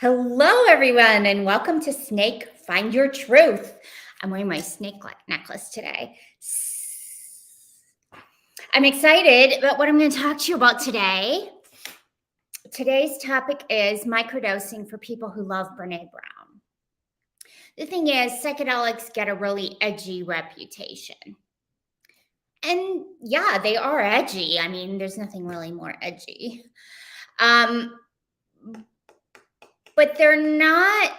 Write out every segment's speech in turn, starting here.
Hello, everyone, and welcome to Snake Find Your Truth. I'm wearing my snake necklace today. I'm excited about what I'm going to talk to you about today. Today's topic is microdosing for people who love Brené Brown. The thing is, psychedelics get a really edgy reputation. And yeah, they are edgy. I mean, there's nothing really more edgy. But they're not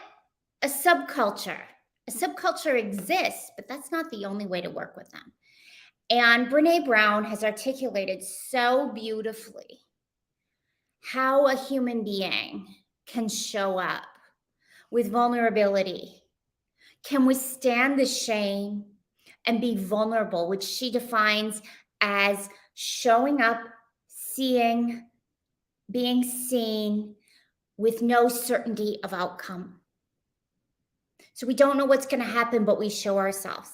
a subculture. A subculture exists, but that's not the only way to work with them. And Brené Brown has articulated so beautifully how a human being can show up with vulnerability, can withstand the shame and be vulnerable, which she defines as showing up, seeing, being seen with no certainty of outcome. So we don't know what's going to happen, but we show ourselves.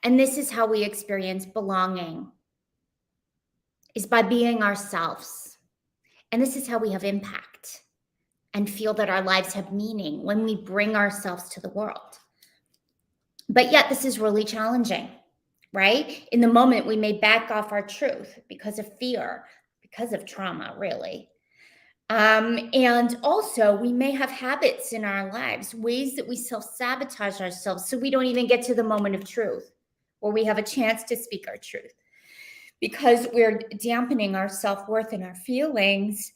And this is how we experience belonging, is by being ourselves. And this is how we have impact and feel that our lives have meaning when we bring ourselves to the world. But yet this is really challenging, right? In the moment, we may back off our truth because of fear, because of trauma, really. And also we may have habits in our lives, ways that we self-sabotage ourselves so we don't even get to the moment of truth where we have a chance to speak our truth because we're dampening our self-worth and our feelings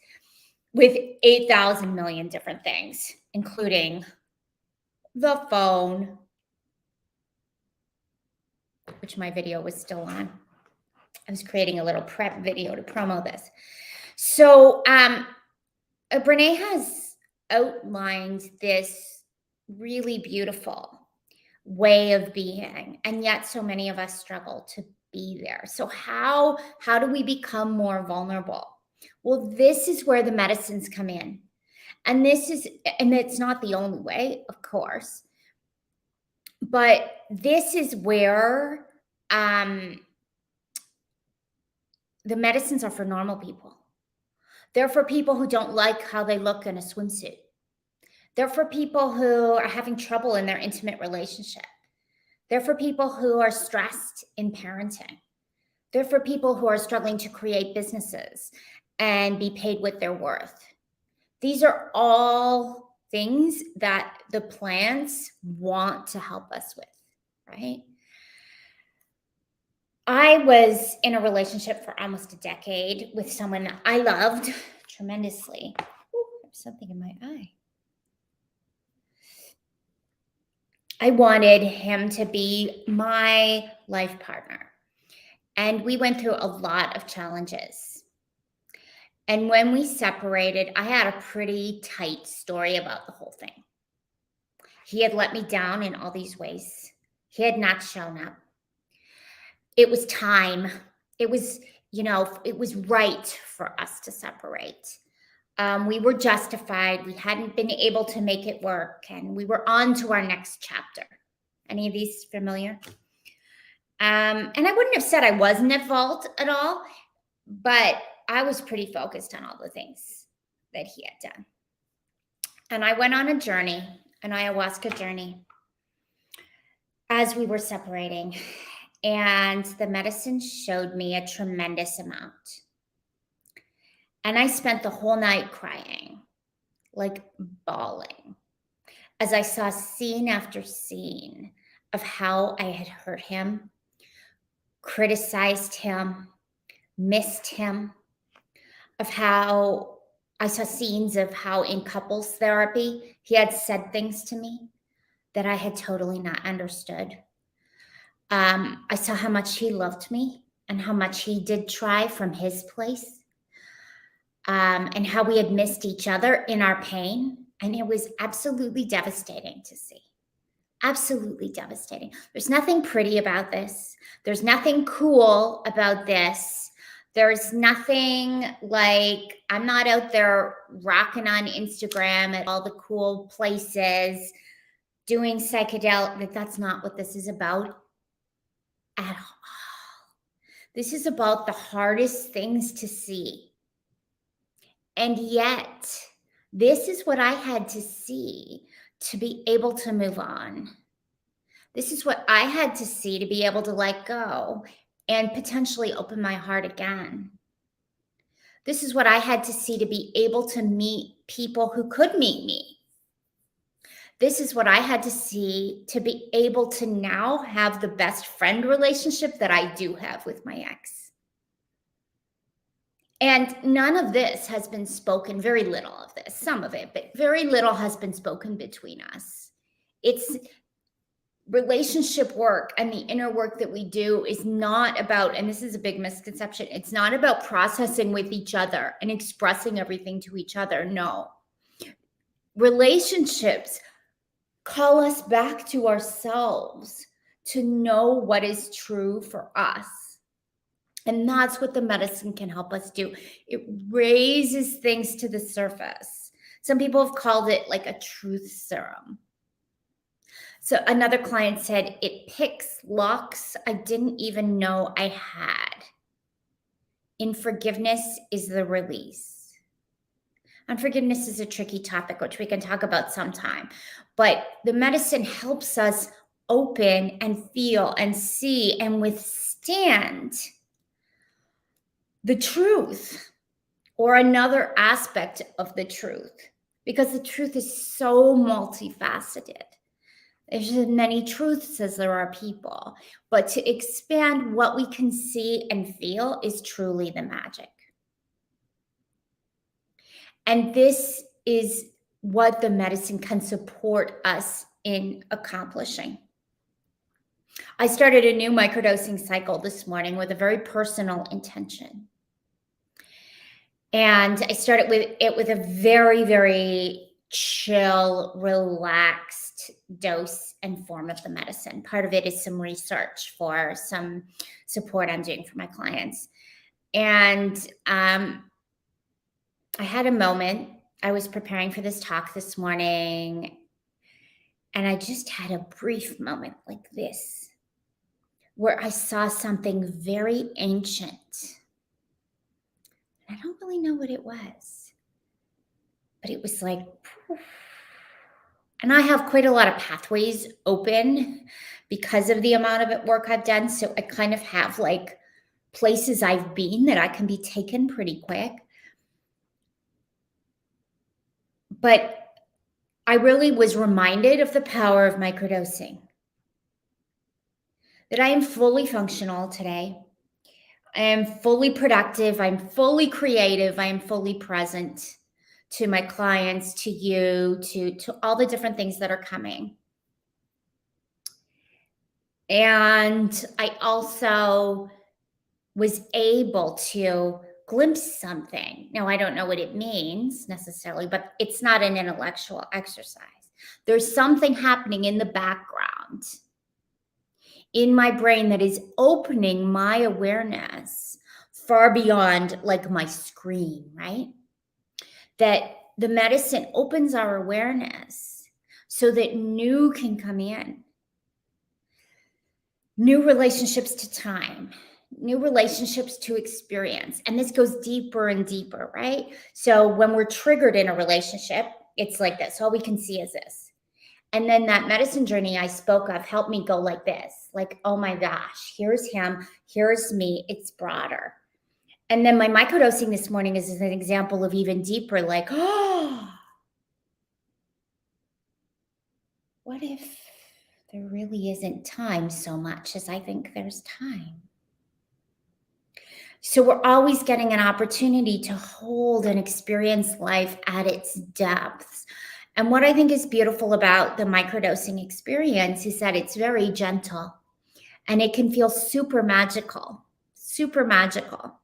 with 8,000 million different things, including the phone, which my video was still on. I was creating a little prep video to promo this. So, Brené has outlined this really beautiful way of being, and yet so many of us struggle to be there. So how do we become more vulnerable? Well, this is where the medicines come in. And it's not the only way, of course, but this is where the medicines are for normal people. They're for people who don't like how they look in a swimsuit. They're for people who are having trouble in their intimate relationship. They're for people who are stressed in parenting. They're for people who are struggling to create businesses and be paid with their worth. These are all things that the plants want to help us with, right? I was in a relationship for almost a decade with someone I loved tremendously. Ooh, there's something in my eye. I wanted him to be my life partner. And we went through a lot of challenges. And when we separated, I had a pretty tight story about the whole thing. He had let me down in all these ways. He had not shown up. It was time. It was, it was right for us to separate. We were justified. We hadn't been able to make it work, and we were on to our next chapter. Any of these familiar? And I wouldn't have said I wasn't at fault at all, but I was pretty focused on all the things that he had done. And I went on a journey, an ayahuasca journey, as we were separating. And the medicine showed me a tremendous amount. And I spent the whole night crying, like bawling, as I saw scene after scene of how I had hurt him, criticized him, missed him, of how I saw scenes of how in couples therapy, he had said things to me that I had totally not understood. I saw how much he loved me and how much he did try from his place, and how we had missed each other in our pain. And it was absolutely devastating to see. Absolutely devastating. There's nothing pretty about this. There's nothing cool about this. There's nothing like, I'm not out there rocking on Instagram at all the cool places doing psychedelic. That's not what this is about at all. This is about the hardest things to see. And yet, This is what I had to see to be able to move on. This is what I had to see to be able to let go and potentially open my heart again. This is what I had to see to be able to meet people who could meet me. This is what I had to see to be able to now have the best friend relationship that I do have with my ex. And none of this has been spoken, very little of this, some of it, but very little has been spoken between us. It's relationship work and the inner work that we do is not about, and this is a big misconception, it's not about processing with each other and expressing everything to each other. No. Relationships call us back to ourselves to know what is true for us. And that's what the medicine can help us do. It raises things to the surface. Some people have called it like a truth serum. So another client said, it picks locks I didn't even know I had. In forgiveness is the release. And forgiveness is a tricky topic, which we can talk about sometime. But the medicine helps us open and feel and see and withstand the truth or another aspect of the truth, because the truth is so multifaceted. There's as many truths as there are people, but to expand what we can see and feel is truly the magic. And this is what the medicine can support us in accomplishing. I started a new microdosing cycle this morning with a very personal intention. And I started with a very, very chill, relaxed dose and form of the medicine. Part of it is some research for some support I'm doing for my clients. And I had a moment. I was preparing for this talk this morning, and I just had a brief moment like this, where I saw something very ancient. I don't really know what it was, but it was like, poof. And I have quite a lot of pathways open because of the amount of work I've done. So I kind of have like places I've been that I can be taken pretty quick. But I really was reminded of the power of microdosing, that I am fully functional today. I am fully productive. I'm fully creative. I am fully present to my clients, to you, to all the different things that are coming. And I also was able to glimpse something. Now, I don't know what it means necessarily, but it's not an intellectual exercise. There's something happening in the background in my brain that is opening my awareness far beyond like my screen, right? That the medicine opens our awareness so that new can come in. New relationships to time, new relationships to experience. And this goes deeper and deeper, right? So when we're triggered in a relationship, it's like this. All we can see is this. And then that medicine journey I spoke of helped me go like this, like, oh my gosh, here's him, here's me, it's broader. And then my microdosing this morning is an example of even deeper, like, oh, what if there really isn't time so much as I think there's time? So we're always getting an opportunity to hold and experience life at its depths. And what I think is beautiful about the microdosing experience is that it's very gentle and it can feel super magical, super magical.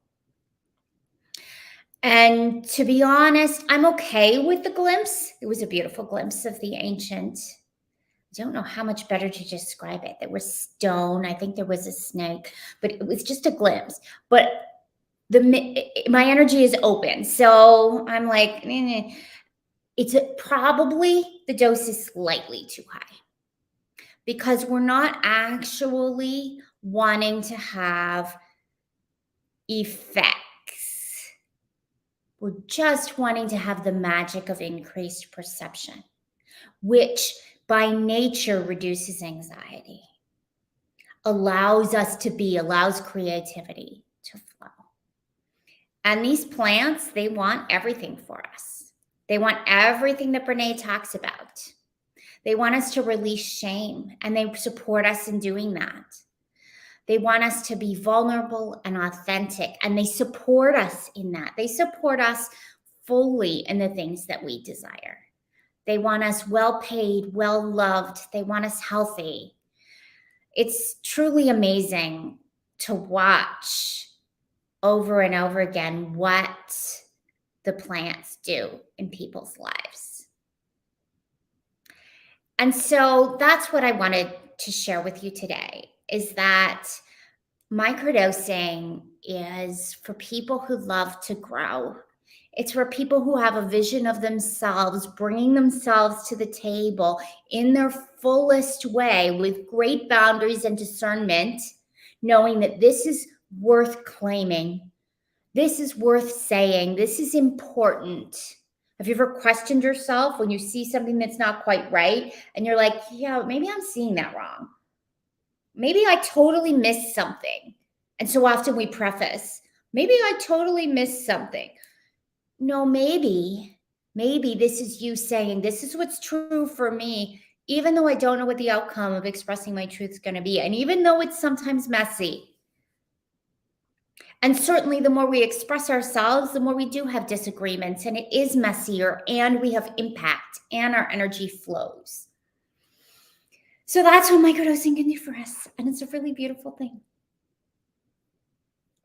And to be honest, I'm okay with the glimpse. It was a beautiful glimpse of the ancient. I don't know how much better to describe it. There was stone. I think there was a snake, but it was just a glimpse. But my energy is open. So I'm like, it's probably the dose is slightly too high because we're not actually wanting to have effects. We're just wanting to have the magic of increased perception, which by nature reduces anxiety, allows creativity to flow. And these plants, they want everything for us. They want everything that Brené talks about. They want us to release shame, and they support us in doing that. They want us to be vulnerable and authentic, and they support us in that. They support us fully in the things that we desire. They want us well paid, well loved. They want us healthy. It's truly amazing to watch over and over again what the plants do in people's lives. And so that's what I wanted to share with you today, is that microdosing is for people who love to grow. It's for people who have a vision of themselves, bringing themselves to the table in their fullest way with great boundaries and discernment, knowing that this is worth claiming. This is worth saying. This is important. Have you ever questioned yourself when you see something that's not quite right and you're like, yeah, maybe I'm seeing that wrong. Maybe I totally missed something. And so often we preface, maybe I totally missed something. No, maybe this is you saying, this is what's true for me, even though I don't know what the outcome of expressing my truth is going to be. And even though it's sometimes messy. And certainly the more we express ourselves, the more we do have disagreements, and it is messier, and we have impact, and our energy flows. So that's what microdosing can do for us. And it's a really beautiful thing.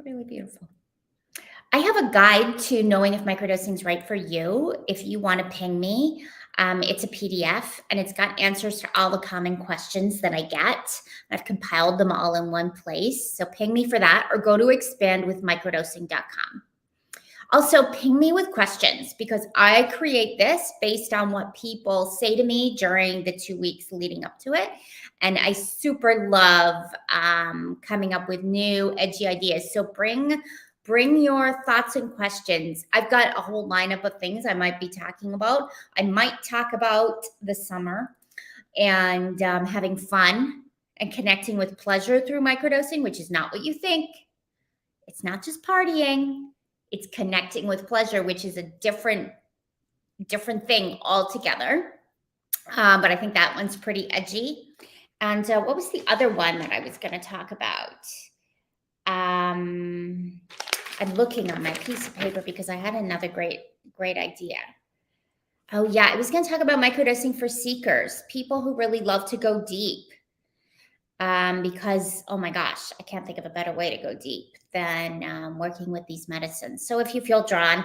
Really beautiful. I have a guide to knowing if microdosing is right for you. If you want to ping me, it's a PDF, and it's got answers to all the common questions that I get. I've compiled them all in one place. So ping me for that, or go to expandwithmicrodosing.com. Also, ping me with questions, because I create this based on what people say to me during the 2 weeks leading up to it. And I super love coming up with new edgy ideas. So bring your thoughts and questions. I've got a whole lineup of things I might be talking about. I might talk about the summer and having fun and connecting with pleasure through microdosing, which is not what you think. It's not just partying. It's connecting with pleasure, which is a different thing altogether. But I think that one's pretty edgy. And what was the other one that I was going to talk about? I'm looking on my piece of paper because I had another great idea. Oh yeah, I was going to talk about microdosing for seekers, people who really love to go deep. Because, oh my gosh, I can't think of a better way to go deep than working with these medicines. So if you feel drawn,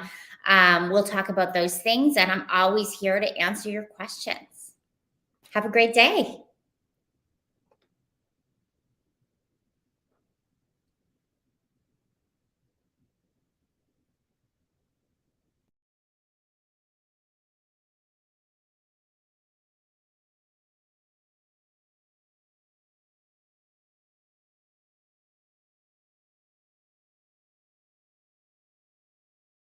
we'll talk about those things, and I'm always here to answer your questions. Have a great day.